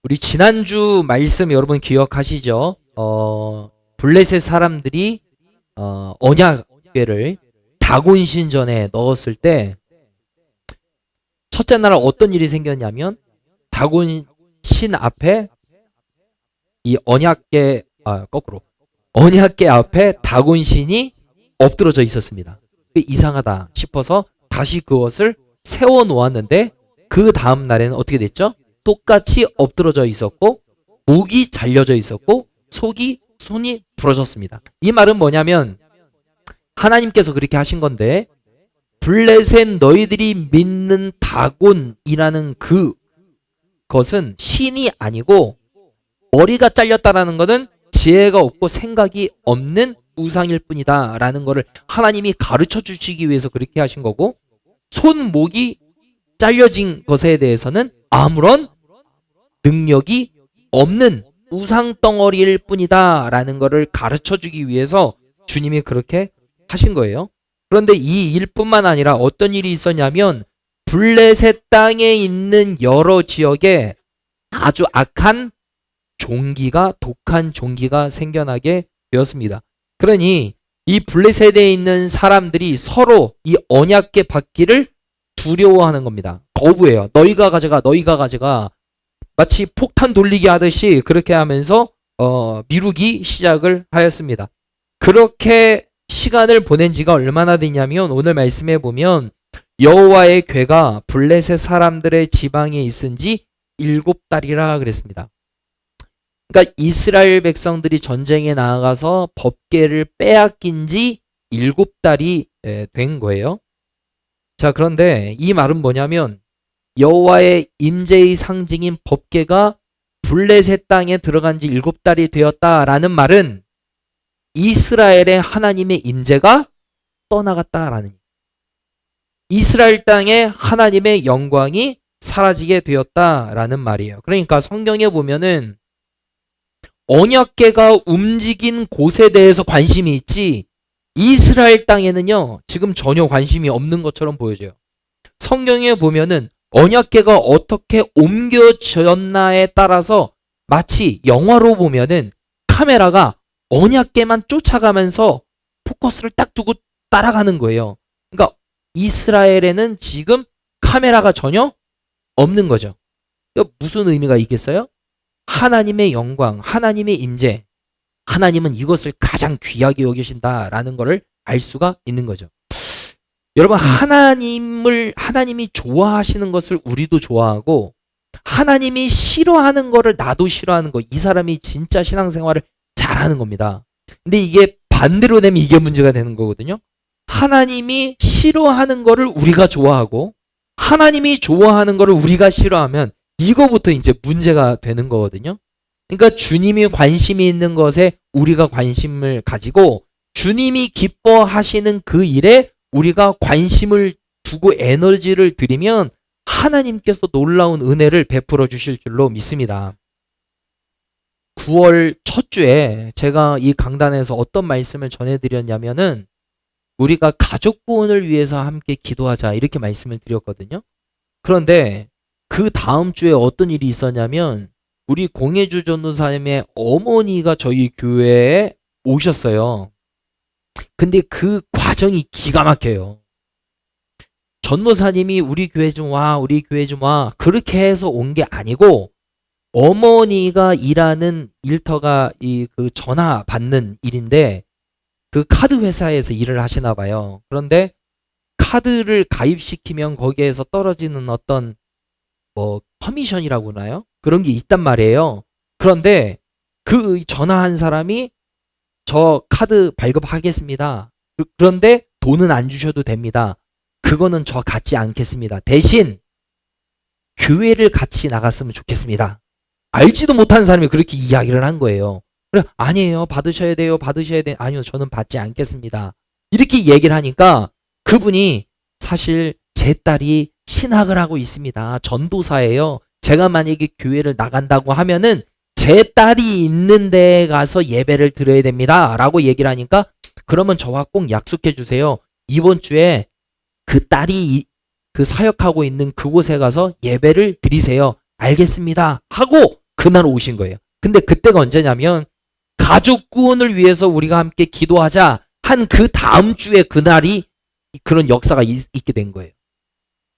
우리 지난주 말씀 여러분 기억하시죠? 블레셋 사람들이 언약궤를 다곤 신전에 넣었을 때 첫째 날 어떤 일이 생겼냐면 다곤 신 앞에 이 언약궤 언약궤 앞에 다곤 신이 엎드러져 있었습니다. 이상하다 싶어서 다시 그것을 세워 놓았는데 그 다음 날에는 어떻게 됐죠? 똑같이 엎드러져 있었고 목이 잘려져 있었고 손이 부러졌습니다. 이 말은 뭐냐면 하나님께서 그렇게 하신 건데 블레셋 너희들이 믿는 다곤이라는 그것은 신이 아니고 머리가 잘렸다라는 것은 지혜가 없고 생각이 없는 우상일 뿐이다 라는 것을 하나님이 가르쳐 주시기 위해서 그렇게 하신 거고, 손목이 잘려진 것에 대해서는 아무런 능력이 없는 우상덩어리일 뿐이다 라는 것을 가르쳐 주기 위해서 주님이 그렇게 하신 거예요. 그런데 이 일뿐만 아니라 어떤 일이 있었냐면 블레셋 땅에 있는 여러 지역에 아주 악한 종기가, 독한 종기가 생겨나게 되었습니다. 그러니 이 블레셋에 있는 사람들이 서로 이 언약궤 받기를 두려워하는 겁니다. 거부해요. 너희가 가져가. 마치 폭탄 돌리기 하듯이 그렇게 하면서 미루기 시작을 하였습니다. 그렇게 시간을 보낸 지가 얼마나 되냐면 오늘 말씀해 보면 여호와의 궤가 블레셋 사람들의 지방에 있은 지 7달이라 그랬습니다. 그러니까 이스라엘 백성들이 전쟁에 나아가서 법궤를 빼앗긴 지 7달이 된 거예요. 자, 그런데 이 말은 뭐냐면 여호와의 임재의 상징인 법궤가 블레셋 땅에 들어간 지 7달이 되었다라는 말은 이스라엘의 하나님의 임재가 떠나갔다라는, 이스라엘 땅에 하나님의 영광이 사라지게 되었다라는 말이에요. 그러니까 성경에 보면은 언약궤가 움직인 곳에 대해서 관심이 있지 이스라엘 땅에는요 지금 전혀 관심이 없는 것처럼 보여져요. 성경에 보면은 언약궤가 어떻게 옮겨졌나에 따라서 마치 영화로 보면은 카메라가 언약궤만 쫓아가면서 포커스를 딱 두고 따라가는 거예요. 그러니까 이스라엘에는 지금 카메라가 전혀 없는 거죠. 무슨 의미가 있겠어요? 하나님의 영광, 하나님의 임재, 하나님은 이것을 가장 귀하게 여기신다라는 것을 알 수가 있는 거죠. 여러분, 하나님이 좋아하시는 것을 우리도 좋아하고 하나님이 싫어하는 것을 나도 싫어하는 거, 이 사람이 진짜 신앙생활을 잘하는 겁니다. 근데 이게 반대로 되면 이게 문제가 되는 거거든요. 하나님이 싫어하는 거를 우리가 좋아하고 하나님이 좋아하는 거를 우리가 싫어하면 이거부터 이제 문제가 되는 거거든요. 그러니까 주님이 관심이 있는 것에 우리가 관심을 가지고 주님이 기뻐하시는 그 일에 우리가 관심을 두고 에너지를 들이면 하나님께서 놀라운 은혜를 베풀어 주실 줄로 믿습니다. 9월 첫 주에 제가 이 강단에서 어떤 말씀을 전해드렸냐면은 우리가 가족 구원을 위해서 함께 기도하자 이렇게 말씀을 드렸거든요. 그런데 그 다음 주에 어떤 일이 있었냐면 우리 공예주 전도사님의 어머니가 저희 교회에 오셨어요. 근데 그 과정이 기가 막혀요. 전도사님이 우리 교회 좀 와 그렇게 해서 온 게 아니고 어머니가 일하는 일터가 그 전화 받는 일인데 그 카드 회사에서 일을 하시나 봐요. 그런데 카드를 가입시키면 거기에서 떨어지는 어떤 커미션이라고 하나요? 그런 게 있단 말이에요. 그런데 그 전화한 사람이 저 카드 발급하겠습니다. 그런데 돈은 안 주셔도 됩니다. 그거는 저 갖지 않겠습니다. 대신 교회를 같이 나갔으면 좋겠습니다. 알지도 못하는 사람이 그렇게 이야기를 한 거예요. 그래, 아니에요. 받으셔야 돼요. 아니요, 저는 받지 않겠습니다. 이렇게 얘기를 하니까 그분이 사실 제 딸이 신학을 하고 있습니다. 전도사예요. 제가 만약에 교회를 나간다고 하면은 제 딸이 있는 데에 가서 예배를 드려야 됩니다. 라고 얘기를 하니까 그러면 저와 꼭 약속해 주세요. 이번 주에 그 딸이 그 사역하고 있는 그곳에 가서 예배를 드리세요. 알겠습니다. 하고 그날 오신 거예요. 근데 그때가 언제냐면 가족 구원을 위해서 우리가 함께 기도하자 한 그 다음 주에 그날이 그런 역사가 있게 된 거예요.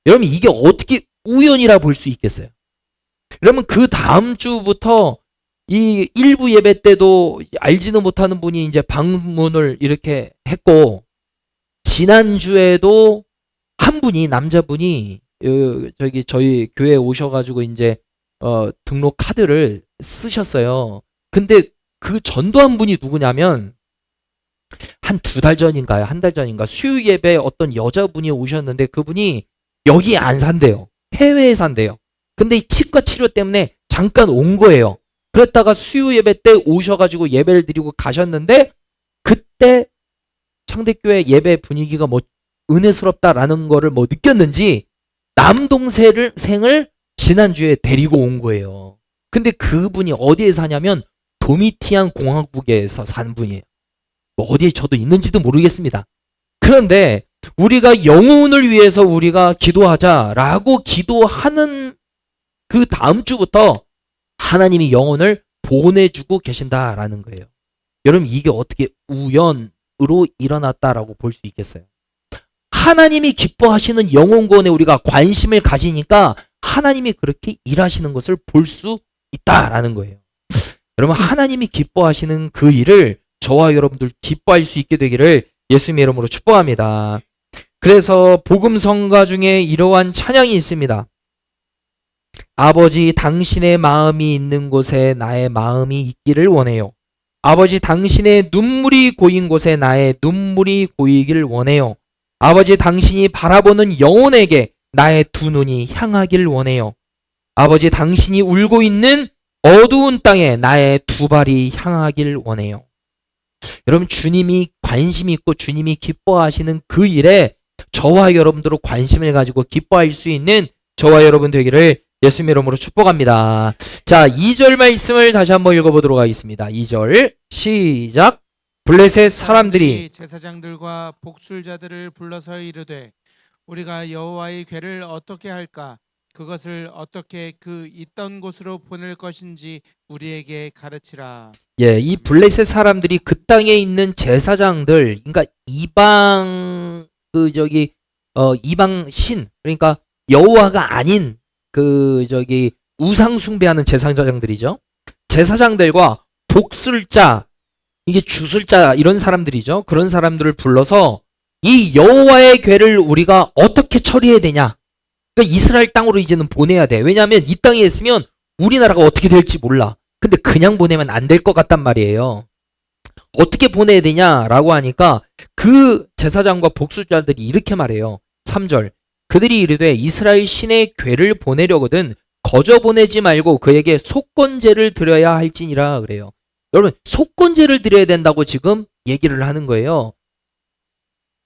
여러분 이게 어떻게 우연이라 볼 수 있겠어요? 그러면 그 다음 주부터 이 일부 예배 때도 알지도 못하는 분이 이제 방문을 이렇게 했고, 지난주에도 한 분이, 남자분이, 저희 교회에 오셔가지고 이제, 등록 카드를 쓰셨어요. 근데 그 전도한 분이 누구냐면, 한 2달 전인가요? 한 달 전인가? 수요 예배에 어떤 여자분이 오셨는데 그분이 여기에 안 산대요. 해외에 산대요. 근데 이 치과 치료 때문에 잠깐 온 거예요. 그랬다가 수요 예배 때 오셔가지고 예배를 드리고 가셨는데 그때 창대교회 예배 분위기가 뭐 은혜스럽다라는 거를 뭐 느꼈는지 남동생을 지난주에 데리고 온 거예요. 근데 그분이 어디에 사냐면 도미티안 공화국에서 사는 분이에요. 뭐 어디에 저도 있는지도 모르겠습니다. 그런데 우리가 영혼을 위해서 우리가 기도하자라고 기도하는 그 다음 주부터 하나님이 영혼을 보내주고 계신다라는 거예요. 여러분 이게 어떻게 우연으로 일어났다라고 볼 수 있겠어요? 하나님이 기뻐하시는 영혼 구원에 우리가 관심을 가지니까 하나님이 그렇게 일하시는 것을 볼 수 있다라는 거예요. 여러분 하나님이 기뻐하시는 그 일을 저와 여러분들 기뻐할 수 있게 되기를 예수님의 이름으로 축복합니다. 그래서 복음 성가 중에 이러한 찬양이 있습니다. 아버지 당신의 마음이 있는 곳에 나의 마음이 있기를 원해요. 아버지 당신의 눈물이 고인 곳에 나의 눈물이 고이기를 원해요. 아버지 당신이 바라보는 영혼에게 나의 두 눈이 향하길 원해요. 아버지 당신이 울고 있는 어두운 땅에 나의 두 발이 향하길 원해요. 여러분 주님이 관심 있고 주님이 기뻐하시는 그 일에 저와 여러분들로 관심을 가지고 기뻐할 수 있는 저와 여러분 되기를 예수님의 이름으로 축복합니다. 자, 2절 말씀을 다시 한번 읽어보도록 하겠습니다. 2절 시작. 블레셋 사람들이 제사장들과 복술자들을 불러서 이르되 우리가 여호와의 궤를 어떻게 할까? 그것을 어떻게 그 있던 곳으로 보낼 것인지 우리에게 가르치라. 예, 이 블레셋 사람들이 그 땅에 있는 제사장들, 그러니까 이방 이방 신, 그러니까 여호와가 아닌 우상 숭배하는 제사장들이죠. 제사장들과 복술자, 이게 주술자 이런 사람들이죠. 그런 사람들을 불러서 이 여호와의 궤를 우리가 어떻게 처리해야 되냐? 그러니까 이스라엘 땅으로 이제는 보내야 돼. 왜냐하면 이 땅에 있으면 우리나라가 어떻게 될지 몰라. 근데 그냥 보내면 안 될 것 같단 말이에요. 어떻게 보내야 되냐라고 하니까 그 제사장과 복술자들이 이렇게 말해요. 3절. 그들이 이르되 이스라엘 신의 궤를 보내려거든 거저 보내지 말고 그에게 속건제를 드려야 할지니라 그래요. 여러분 속건제를 드려야 된다고 지금 얘기를 하는 거예요.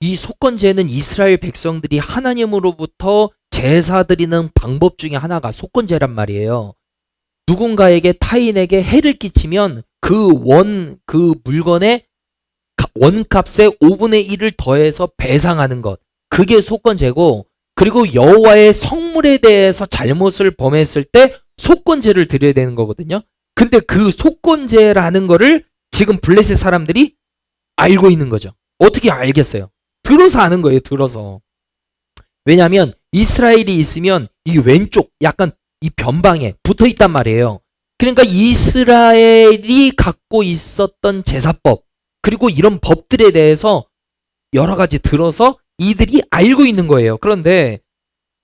이 속건제는 이스라엘 백성들이 하나님으로부터 제사 드리는 방법 중에 하나가 속건제란 말이에요. 누군가에게 타인에게 해를 끼치면 그 물건의 원값의 5분의 1을 더해서 배상하는 것. 그게 속건제고, 그리고 여호와의 성물에 대해서 잘못을 범했을 때 속건제를 드려야 되는 거거든요. 근데 그 속건제라는 거를 지금 블레셋 사람들이 알고 있는 거죠. 어떻게 알겠어요? 들어서 아는 거예요. 들어서. 왜냐하면 이스라엘이 있으면 이 왼쪽 약간 이 변방에 붙어 있단 말이에요. 그러니까 이스라엘이 갖고 있었던 제사법 그리고 이런 법들에 대해서 여러 가지 들어서 이들이 알고 있는 거예요. 그런데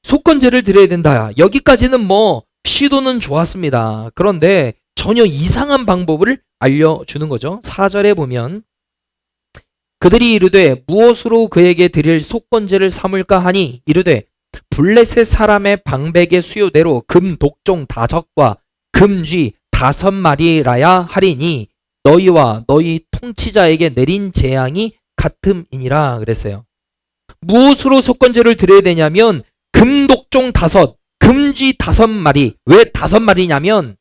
속건제를 드려야 된다. 여기까지는 뭐 시도는 좋았습니다. 그런데 전혀 이상한 방법을 알려주는 거죠. 4절에 보면 그들이 이르되 무엇으로 그에게 드릴 속건제를 삼을까 하니 이르되 블레셋 사람의 방백의 수요대로 금 독종 5과 금쥐 5마리라야 하리니 너희와 너희 통치자에게 내린 재앙이 같음이니라 그랬어요. 무엇으로 속건제를 드려야 되냐면 금독종 5, 금쥐 5마리. 왜 5마리냐면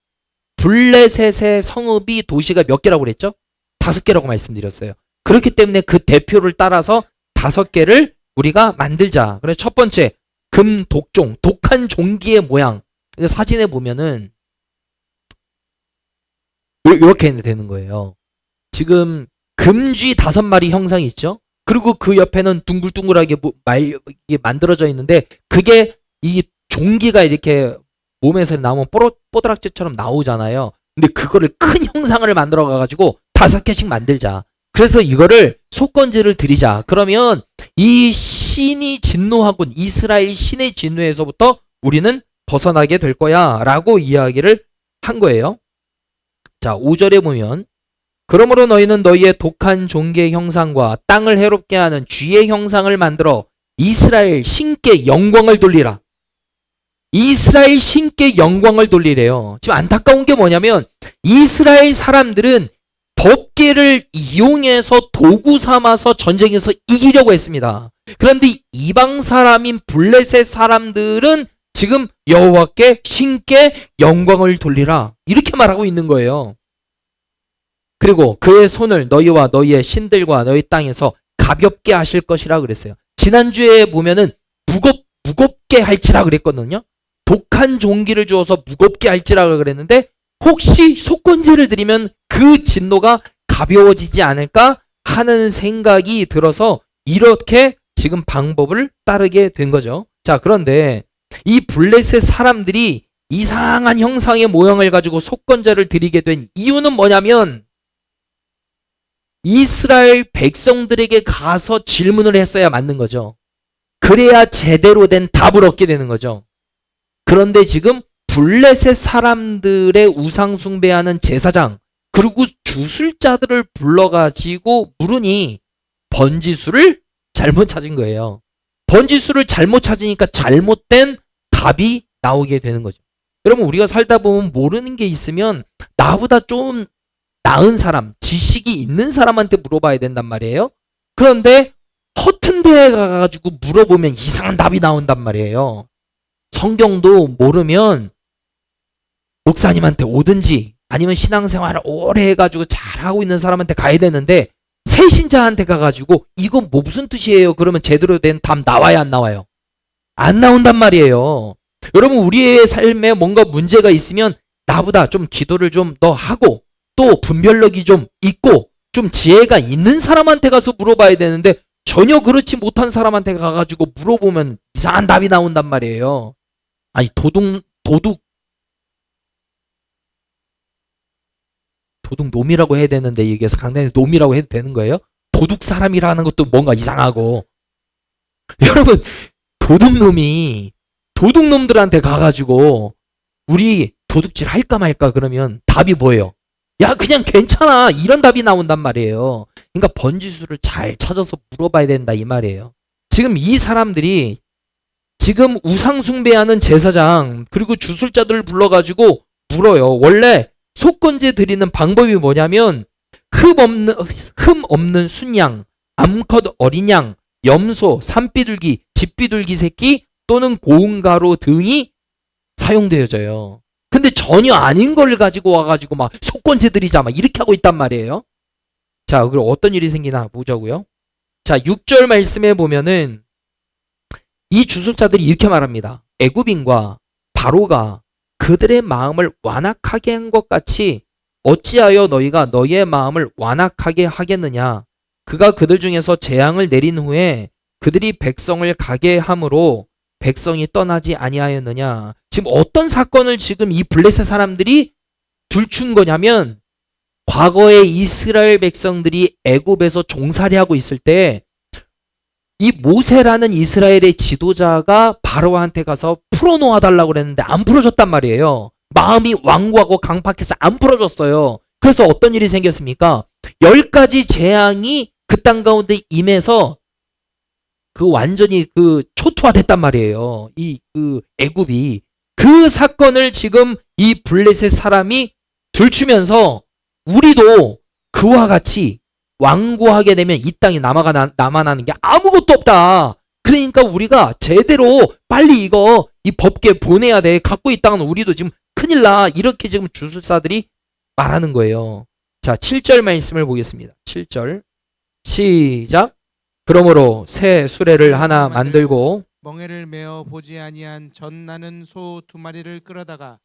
블레셋의 성읍이 도시가 몇 개라고 그랬죠? 5개라고 말씀드렸어요. 그렇기 때문에 그 대표를 따라서 5개를 우리가 만들자. 그래서 첫 번째, 금 독종, 독한 종기의 모양. 사진에 보면은 이렇게 되는 거예요. 지금 금쥐 5마리 형상이 있죠? 그리고 그 옆에는 둥글둥글하게 이게 만들어져 있는데, 그게 이 종기가 이렇게 몸에서 나오면 뽀드락지처럼 나오잖아요. 근데 그거를 큰 형상을 만들어 가지고 5개씩 만들자. 그래서 이거를 속건제를 드리자. 그러면 이 신이 진노하군, 이스라엘 신의 진노에서부터 우리는 벗어나게 될 거야 라고 이야기를 한 거예요. 자, 5절에 보면, 그러므로 너희는 너희의 독한 종기의 형상과 땅을 해롭게 하는 쥐의 형상을 만들어 이스라엘 신께 영광을 돌리라. 이스라엘 신께 영광을 돌리래요. 지금 안타까운 게 뭐냐면, 이스라엘 사람들은 법계를 이용해서 도구 삼아서 전쟁에서 이기려고 했습니다. 그런데 이방 사람인 블레셋 사람들은 지금 여호와께 신께 영광을 돌리라 이렇게 말하고 있는 거예요. 그리고 그의 손을 너희와 너희의 신들과 너희 땅에서 가볍게 하실 것이라 그랬어요. 지난주에 보면은 무겁게 할지라 그랬거든요. 독한 종기를 주어서 무겁게 할지라 그랬는데, 혹시 속건제를 드리면 그 진노가 가벼워지지 않을까 하는 생각이 들어서 이렇게 지금 방법을 따르게 된 거죠. 자, 그런데 이 블레셋 사람들이 이상한 형상의 모양을 가지고 속건제를 드리게 된 이유는 뭐냐면, 이스라엘 백성들에게 가서 질문을 했어야 맞는 거죠. 그래야 제대로 된 답을 얻게 되는 거죠. 그런데 지금 블레셋 사람들의 우상 숭배하는 제사장, 그리고 주술자들을 불러가지고 물으니 번지수를 잘못 찾은 거예요. 번지수를 잘못 찾으니까 잘못된 답이 나오게 되는 거죠. 여러분, 우리가 살다 보면 모르는 게 있으면 나보다 좀 나은 사람, 지식이 있는 사람한테 물어봐야 된단 말이에요. 그런데 허튼 데에 가가지고 물어보면 이상한 답이 나온단 말이에요. 성경도 모르면 목사님한테 오든지 아니면 신앙생활을 오래 해가지고 잘하고 있는 사람한테 가야 되는데, 새신자한테 가가지고 이거 뭐 무슨 뜻이에요? 그러면 제대로 된 답 나와야 안 나와요? 안 나온단 말이에요. 여러분, 우리의 삶에 뭔가 문제가 있으면 나보다 좀 기도를 좀 더 하고 또 분별력이 좀 있고 좀 지혜가 있는 사람한테 가서 물어봐야 되는데, 전혀 그렇지 못한 사람한테 가가지고 물어보면 이상한 답이 나온단 말이에요. 아니, 도둑 놈이라고 해야 되는데, 여기서 강단에서 놈이라고 해도 되는 거예요? 도둑 사람이라는 것도 뭔가 이상하고. 여러분, 도둑놈들한테 가가지고 우리 도둑질 할까 말까 그러면 답이 뭐예요? 야, 그냥 괜찮아, 이런 답이 나온단 말이에요. 그러니까 번지수를 잘 찾아서 물어봐야 된다 이 말이에요. 지금 이 사람들이 지금 우상 숭배하는 제사장 그리고 주술자들을 불러가지고 물어요. 원래 속건제 드리는 방법이 뭐냐면, 흠 없는 순양, 암컷 어린 양, 염소, 산비둘기, 집비둘기 새끼 또는 고운가루 등이 사용되어져요. 근데 전혀 아닌 걸 가지고 와가지고 막 속건제 드리자 막 이렇게 하고 있단 말이에요. 자, 그럼 어떤 일이 생기나 보자고요. 자, 6절 말씀에 보면은 이 주술자들이 이렇게 말합니다. 애굽인과 바로가 그들의 마음을 완악하게 한 것 같이 어찌하여 너희가 너희의 마음을 완악하게 하겠느냐. 그가 그들 중에서 재앙을 내린 후에 그들이 백성을 가게 함으로 백성이 떠나지 아니하였느냐. 지금 어떤 사건을 지금 이 블레셋 사람들이 들춘 거냐면, 과거에 이스라엘 백성들이 애굽에서 종살이 하고 있을 때 이 모세라는 이스라엘의 지도자가 바로한테 가서 풀어놓아 달라고 그랬는데 안 풀어줬단 말이에요. 마음이 완고하고 강팍해서 안 풀어줬어요. 그래서 어떤 일이 생겼습니까? 10가지 재앙이 그 땅 가운데 임해서 그 완전히 그 초토화됐단 말이에요. 그 애굽이. 그 사건을 지금 이 블레셋 사람이 들추면서, 우리도 그와 같이 완고하게 되면 이 땅에 남아나는 게 아무것도 없다. 그러니까 우리가 제대로 빨리 이 법계 보내야 돼. 갖고 있다가는 우리도 지금 큰일 나. 이렇게 지금 주술사들이 말하는 거예요. 자, 7절 말씀을 보겠습니다. 7절 시작. 그러므로 새 수레를 하나 만들고 멍에를 메어 보지 아니한 젖 나는 소 2마리를 끌어다가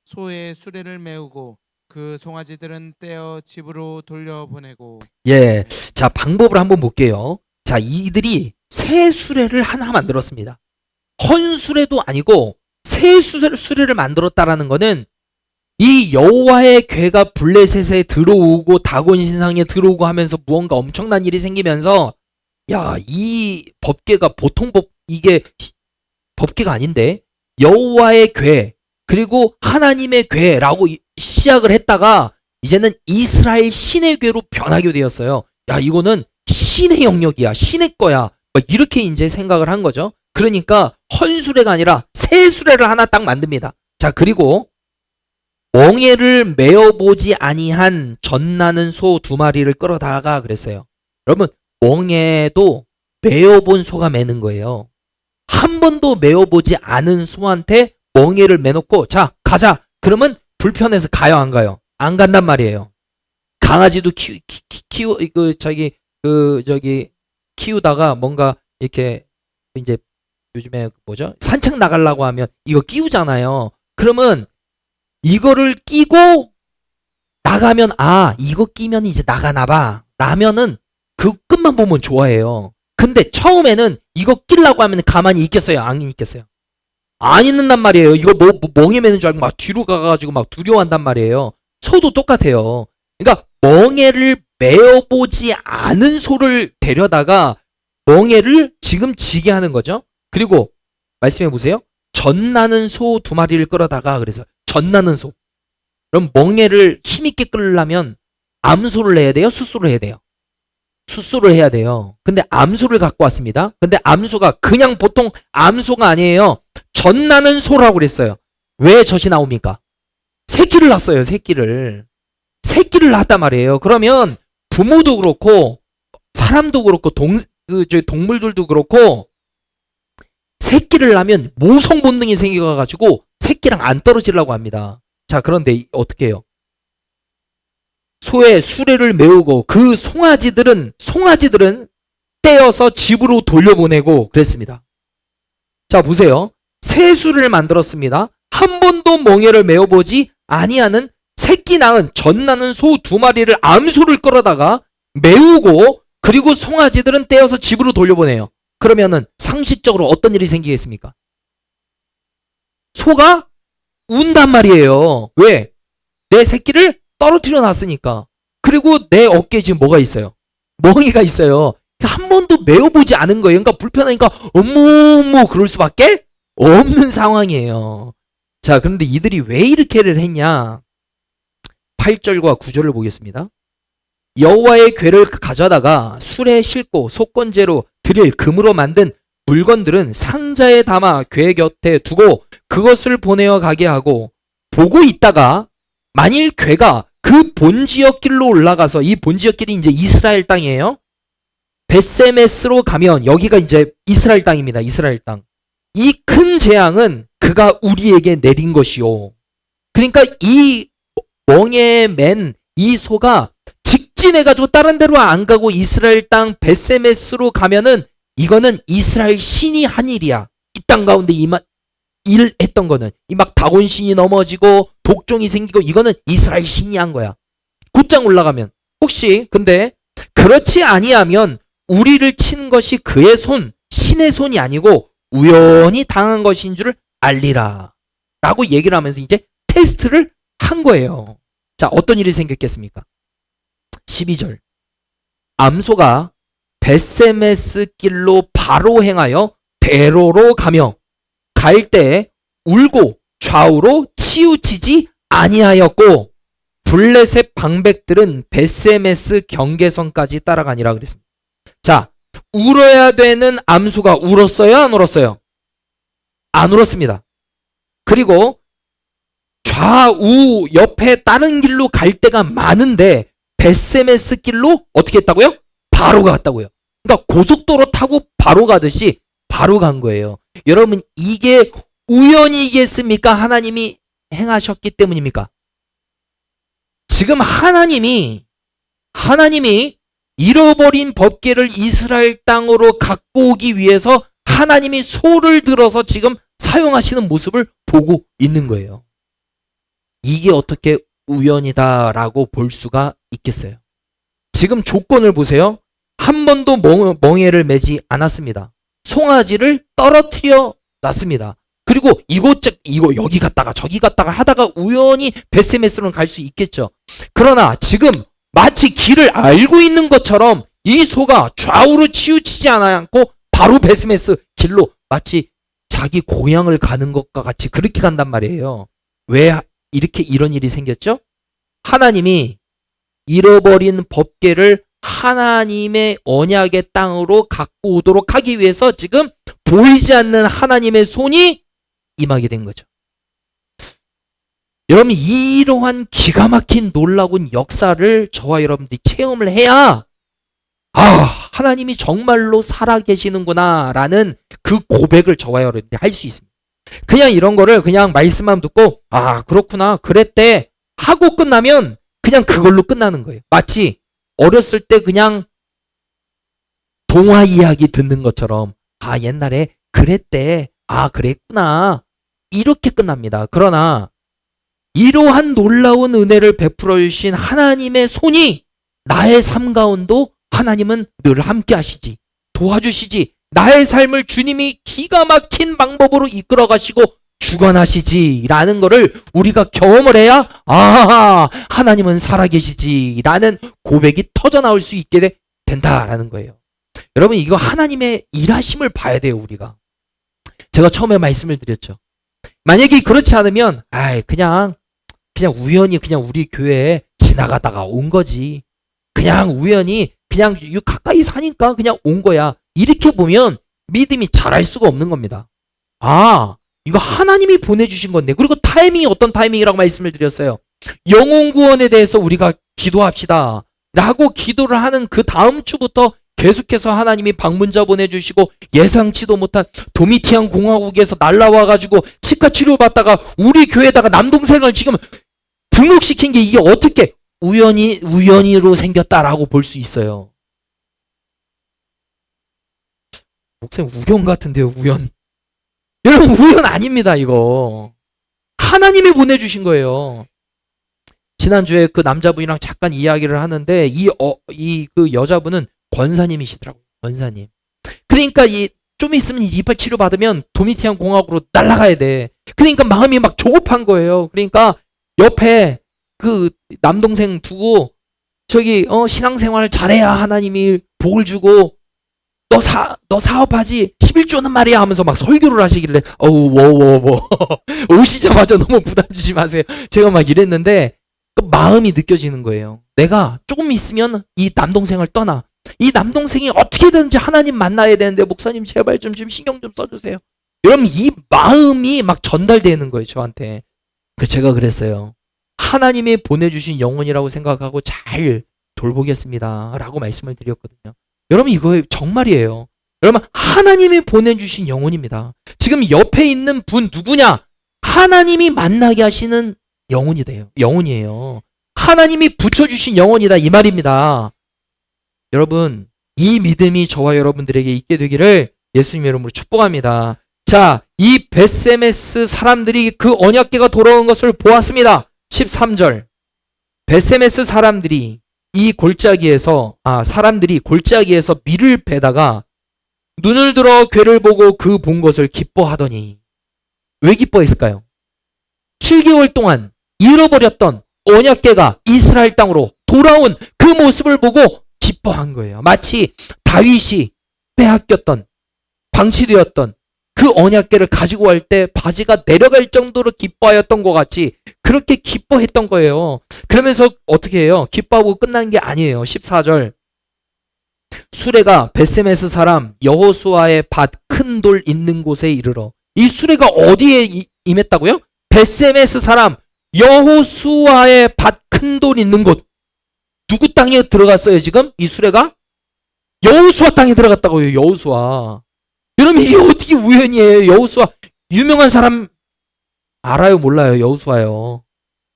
소의 수레를 메우고 그 송아지들은 떼어 집으로 돌려보내고. 예. 자, 방법을 한번 볼게요. 자, 이들이 새 수레를 하나 만들었습니다. 헌 수레도 아니고 새 수레를 만들었다라는 거는 이 여호와의 괴가 블레셋에 들어오고 다곤 신상에 들어오고 하면서 무언가 엄청난 일이 생기면서 야, 이 법궤가 보통 이게 법궤가 아닌데 여호와의 괴 그리고 하나님의 괴라고 시작을 했다가 이제는 이스라엘 신의 괴로 변하게 되었어요. 야, 이거는 신의 영역이야. 신의 거야. 막 이렇게 이제 생각을 한 거죠. 그러니까 헌수레가 아니라 새 수레를 하나 딱 만듭니다. 자, 그리고 멍에를 메어보지 아니한 젖나는 소 2마리를 끌어다가 그랬어요. 여러분, 멍에도 메어본 소가 매는 거예요. 한 번도 메어보지 않은 소한테 멍에를 매놓고 자, 가자. 그러면 불편해서 가요, 안 가요? 안 간단 말이에요. 강아지도 키우다가 뭔가 이렇게 이제 요즘에 뭐죠? 산책 나가려고 하면 이거 끼우잖아요. 그러면 이거를 끼고 나가면 아, 이거 끼면 이제 나가나 봐. 라면은 그 끝만 보면 좋아해요. 근데 처음에는 이거 끼려고 하면 가만히 있겠어요? 안 있겠어요? 안 있는단 말이에요. 이거 멍에 매는 줄 알고 막 뒤로 가가지고 막 두려워한단 말이에요. 소도 똑같아요. 그러니까 멍에를 메어보지 않은 소를 데려다가 멍에를 지금 지게 하는 거죠. 그리고 말씀해 보세요. 젖나는 소 2마리를 끌어다가 그래서 젖나는 소. 그럼 멍에를 힘있게 끌려면 암소를 해야 돼요? 숫소를 해야 돼요? 숫소를 해야 돼요. 근데 암소를 갖고 왔습니다. 근데 암소가 그냥 보통 암소가 아니에요. 젖나는 소라고 그랬어요. 왜 젖이 나옵니까? 새끼를 낳았어요. 새끼를 낳았단 말이에요. 그러면 부모도 그렇고 사람도 그렇고 동물들도 그렇고 새끼를 낳으면 모성 본능이 생겨가지고 새끼랑 안 떨어지려고 합니다. 자, 그런데 어떻게 해요? 소의 수레를 메우고 그 송아지들은 떼어서 집으로 돌려보내고 그랬습니다. 자, 보세요. 새 수레를 만들었습니다. 한 번도 멍에를 메어보지 아니하는 새끼 낳은 젖나는 소 2마리를 암소를 끌어다가 메우고 그리고 송아지들은 떼어서 집으로 돌려보내요. 그러면은 상식적으로 어떤 일이 생기겠습니까? 소가 운단 말이에요. 왜? 내 새끼를 떨어뜨려 놨으니까. 그리고 내 어깨에 지금 뭐가 있어요? 멍에가 있어요. 한 번도 메어보지 않은 거예요. 그러니까 불편하니까 어머 그럴 수밖에 없는 상황이에요. 자, 그런데 이들이 왜 이렇게를 했냐? 8절과 9절을 보겠습니다. 여호와의 궤를 가져다가 수레에 싣고 속건제로 드릴 금으로 만든 물건들은 상자에 담아 궤 곁에 두고 그것을 보내어 가게 하고 보고 있다가 만일 궤가 그 본지역길로 올라가서 이 본지역길이 이제 이스라엘 땅이에요. 벳세메스로 가면 여기가 이제 이스라엘 땅입니다. 이스라엘 땅. 이 큰 재앙은 그가 우리에게 내린 것이요. 그러니까 이 멍에 맨 이 소가 직진해가지고 다른 데로 안 가고 이스라엘 땅 벳세메스로 가면은 이거는 이스라엘 신이 한 일이야. 이 땅 가운데 일 했던 거는 이 막 다곤 신이 넘어지고 독종이 생기고 이거는 이스라엘 신이 한 거야. 곧장 올라가면 혹시 근데 그렇지 아니하면 우리를 친 것이 그의 손, 신의 손이 아니고 우연히 당한 것인 줄 알리라 라고 얘기를 하면서 이제 테스트를 한 거예요. 자, 어떤 일이 생겼겠습니까? 12절. 암소가 벳세메스 길로 바로 행하여 베로로 가며 갈 때 울고 좌우로 치우치지 아니하였고 블레셋 방백들은 벳세메스 경계선까지 따라가니라 그랬습니다. 자, 울어야 되는 암소가 울었어요? 안 울었어요? 안 울었습니다. 그리고 좌우 옆에 다른 길로 갈 때가 많은데 벳세메스 길로 어떻게 했다고요? 바로 갔다고요. 그러니까 고속도로 타고 바로 가듯이 바로 간 거예요. 여러분, 이게 우연이겠습니까? 하나님이 행하셨기 때문입니까? 지금 하나님이 잃어버린 법궤를 이스라엘 땅으로 갖고 오기 위해서 하나님이 소를 들어서 지금 사용하시는 모습을 보고 있는 거예요. 이게 어떻게 우연이다라고 볼 수가 있겠어요? 지금 조건을 보세요. 한 번도 멍에를 매지 않았습니다. 송아지를 떨어뜨려 놨습니다. 그리고 이거 여기 갔다가 저기 갔다가 하다가 우연히 벳세메스로 갈 수 있겠죠. 그러나 지금 마치 길을 알고 있는 것처럼 이 소가 좌우로 치우치지 않고 바로 벳세메스 길로 마치 자기 고향을 가는 것과 같이 그렇게 간단 말이에요. 왜 이렇게 이런 일이 생겼죠? 하나님이 잃어버린 법궤를 하나님의 언약의 땅으로 갖고 오도록 하기 위해서 지금 보이지 않는 하나님의 손이 임하게 된 거죠. 여러분, 이러한 기가 막힌 놀라운 역사를 저와 여러분들이 체험을 해야 하나님이 정말로 살아계시는구나 라는 그 고백을 저와 여러분들이 할 수 있습니다. 그냥 이런 거를 그냥 말씀만 듣고 그렇구나 그랬대 하고 끝나면 그냥 그걸로 끝나는 거예요. 마치 어렸을 때 그냥 동화 이야기 듣는 것처럼 옛날에 그랬대 그랬구나 이렇게 끝납니다. 그러나 이러한 놀라운 은혜를 베풀어 주신 하나님의 손이 나의 삶 가운데도 하나님은 늘 함께 하시지, 도와주시지, 나의 삶을 주님이 기가 막힌 방법으로 이끌어 가시고 주관하시지 라는 거를 우리가 경험을 해야 하나님은 살아계시지 라는 고백이 터져나올 수 있게 된다라는 거예요. 여러분, 이거 하나님의 일하심을 봐야 돼요. 우리가 제가 처음에 말씀을 드렸죠. 만약에 그렇지 않으면 그냥 우연히 그냥 우리 교회에 지나가다가 온 거지, 그냥 우연히 그냥 가까이 사니까 그냥 온 거야, 이렇게 보면 믿음이 자랄 수가 없는 겁니다. 이거 하나님이 보내주신 건데. 그리고 타이밍이 어떤 타이밍이라고 말씀을 드렸어요. 영혼 구원에 대해서 우리가 기도합시다 라고 기도를 하는 그 다음 주부터 계속해서 하나님이 방문자 보내주시고 예상치도 못한 도미티안 공화국에서 날라와가지고 치과 치료받다가 우리 교회에다가 남동생을 지금 등록시킨 게 이게 어떻게 우연히로 생겼다라고 볼 수 있어요. 목사님 우연 같은데요, 우연. 여러분, 우연 아닙니다. 이거 하나님이 보내주신 거예요. 지난주에 그 남자분이랑 잠깐 이야기를 하는데 그 여자분은 권사님이시더라고요. 권사님. 그러니까 좀 있으면 이빨 치료 받으면 도미티안 공화국으로 날아가야 돼. 그러니까 마음이 막 조급한 거예요. 그러니까 옆에 그 남동생 두고 신앙생활 잘해야 하나님이 복을 주고 너 사업하지 11조는 말이야 하면서 막 설교를 하시길래 오시자마자 너무 부담 주지 마세요. 제가 막 이랬는데 그 마음이 느껴지는 거예요. 내가 조금 있으면 이 남동생을 떠나. 이 남동생이 어떻게든지 하나님 만나야 되는데 목사님 제발 좀 신경 좀 써주세요. 여러분, 이 마음이 막 전달되는 거예요, 저한테. 제가 그랬어요. 하나님이 보내주신 영혼이라고 생각하고 잘 돌보겠습니다 라고 말씀을 드렸거든요. 여러분, 이거 정말이에요. 여러분, 하나님이 보내주신 영혼입니다. 지금 옆에 있는 분 누구냐? 하나님이 만나게 하시는 영혼이에요. 하나님이 붙여주신 영혼이다, 이 말입니다. 여러분, 이 믿음이 저와 여러분들에게 있게 되기를 예수님의 이름으로 축복합니다. 자, 이 벳세메스 사람들이 그 언약궤가 돌아온 것을 보았습니다. 13절. 벳세메스 사람들이 사람들이 골짜기에서 밀을 베다가 눈을 들어 궤를 보고 그 본 것을 기뻐하더니. 왜 기뻐했을까요? 7개월 동안 잃어버렸던 언약궤가 이스라엘 땅으로 돌아온 그 모습을 보고 기뻐한 거예요. 마치 다윗이 빼앗겼던, 방치되었던 그 언약궤를 가지고 갈 때 바지가 내려갈 정도로 기뻐하였던 것 같이 그렇게 기뻐했던 거예요. 그러면서 어떻게 해요? 기뻐하고 끝난 게 아니에요. 14절. 수레가 벳세메스 사람 여호수아의 밭 큰 돌 있는 곳에 이르러. 이 수레가 어디에 임했다고요? 벳세메스 사람 여호수아의 밭 큰 돌 있는 곳. 누구 땅에 들어갔어요, 지금? 이 수레가? 여호수아 땅에 들어갔다고요, 여호수아. 여러분, 이게 어떻게 우연이에요? 여호수아, 유명한 사람 알아요, 몰라요? 여호수아요.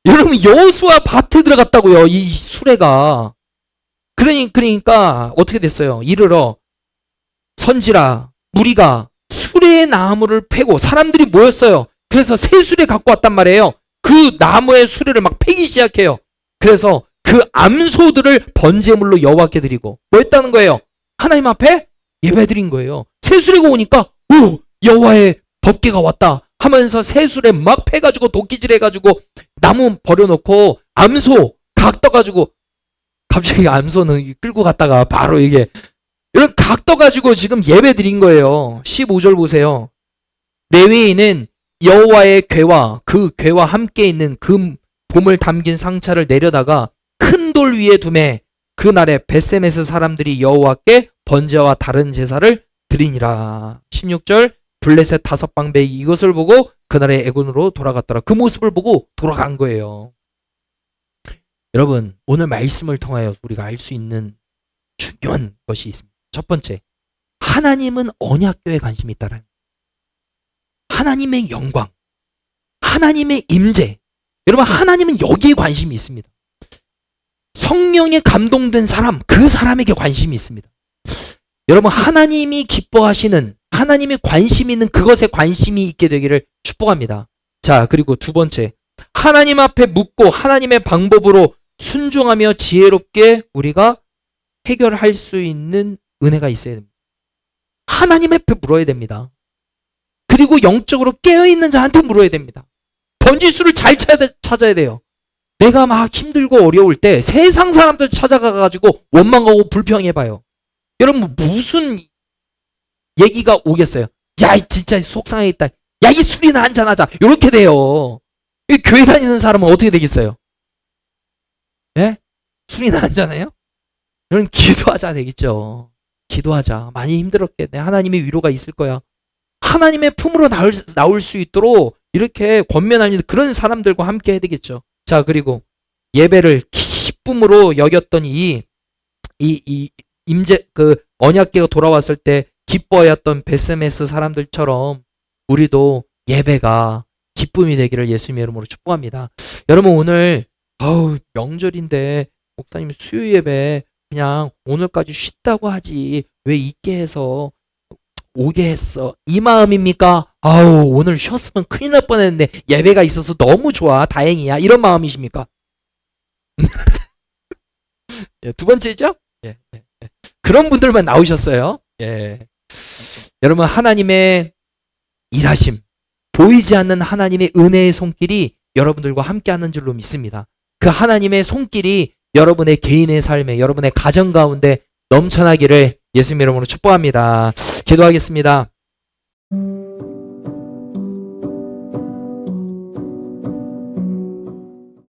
여러분, 여호수아 밭에 들어갔다고요, 이 수레가. 그러니까 어떻게 됐어요? 이르러 선지라 무리가 수레 나무를 패고 사람들이 모였어요. 그래서 새 수레 갖고 왔단 말이에요. 그 나무의 수레를 막 패기 시작해요. 그래서 그 암소들을 번제물로 여호와께 드리고 뭐 했다는 거예요? 하나님 앞에 예배드린 거예요. 새 수레가 오니까 오 여호와의 법궤가 왔다 하면서 새 수레 막 패가지고 도끼질 해가지고 나무 버려놓고 암소 각 떠가지고 갑자기 암소는 끌고 갔다가 바로 이게 이런 각 떠가지고 지금 예배 드린 거예요. 15절 보세요. 레위인은 여호와의 궤와 그 궤와 함께 있는 금 봄을 담긴 상차를 내려다가 큰 돌 위에 두매 그날에 벳세메스 사람들이 여호와께 번제와 다른 제사를 드리니라. 16절 블레셋 5방배 이것을 보고 그날의 애군으로 돌아갔더라. 그 모습을 보고 돌아간 거예요. 여러분 오늘 말씀을 통하여 우리가 알 수 있는 중요한 것이 있습니다. 첫 번째, 하나님은 언약궤에 관심이 있다라는 거예요. 하나님의 영광, 하나님의 임재. 여러분 하나님은 여기에 관심이 있습니다. 성령에 감동된 사람, 그 사람에게 관심이 있습니다. 여러분 하나님이 기뻐하시는, 하나님이 관심 있는 그것에 관심이 있게 되기를 축복합니다. 자, 그리고 두 번째, 하나님 앞에 묻고 하나님의 방법으로 순종하며 지혜롭게 우리가 해결할 수 있는 은혜가 있어야 됩니다. 하나님 앞에 물어야 됩니다. 그리고 영적으로 깨어있는 자한테 물어야 됩니다. 번지수를 잘 찾아야 돼요. 내가 막 힘들고 어려울 때 세상 사람들 찾아가가지고 원망하고 불평해봐요. 여러분 무슨 얘기가 오겠어요? 야 진짜 속상해있다. 야 이 술이나 한잔하자. 이렇게 돼요. 교회 다니는 사람은 어떻게 되겠어요? 예? 술이나 한잔해요? 여러분 기도하자 되겠죠. 기도하자. 많이 힘들었겠네. 하나님의 위로가 있을 거야. 하나님의 품으로 나올 수 있도록 이렇게 권면하는 그런 사람들과 함께 해야 되겠죠. 자, 그리고 예배를 기쁨으로 여겼던 이 임재 그 언약궤가 돌아왔을 때 기뻐하였던 베스메스 사람들처럼 우리도 예배가 기쁨이 되기를 예수님의 이름으로 축복합니다. 여러분 오늘 명절인데 목사님 수요 예배 그냥 오늘까지 쉰다고 하지 왜 있게 해서 오게 했어. 이 마음입니까? 오늘 쉬었으면 큰일 날 뻔했는데 예배가 있어서 너무 좋아. 다행이야. 이런 마음이십니까? 예, 두 번째죠? 예. 그런 분들만 나오셨어요. 예. 여러분 하나님의 일하심, 보이지 않는 하나님의 은혜의 손길이 여러분들과 함께하는 줄로 믿습니다. 그 하나님의 손길이 여러분의 개인의 삶에, 여러분의 가정 가운데 넘쳐나기를 예수님 이름으로 축복합니다. 기도하겠습니다.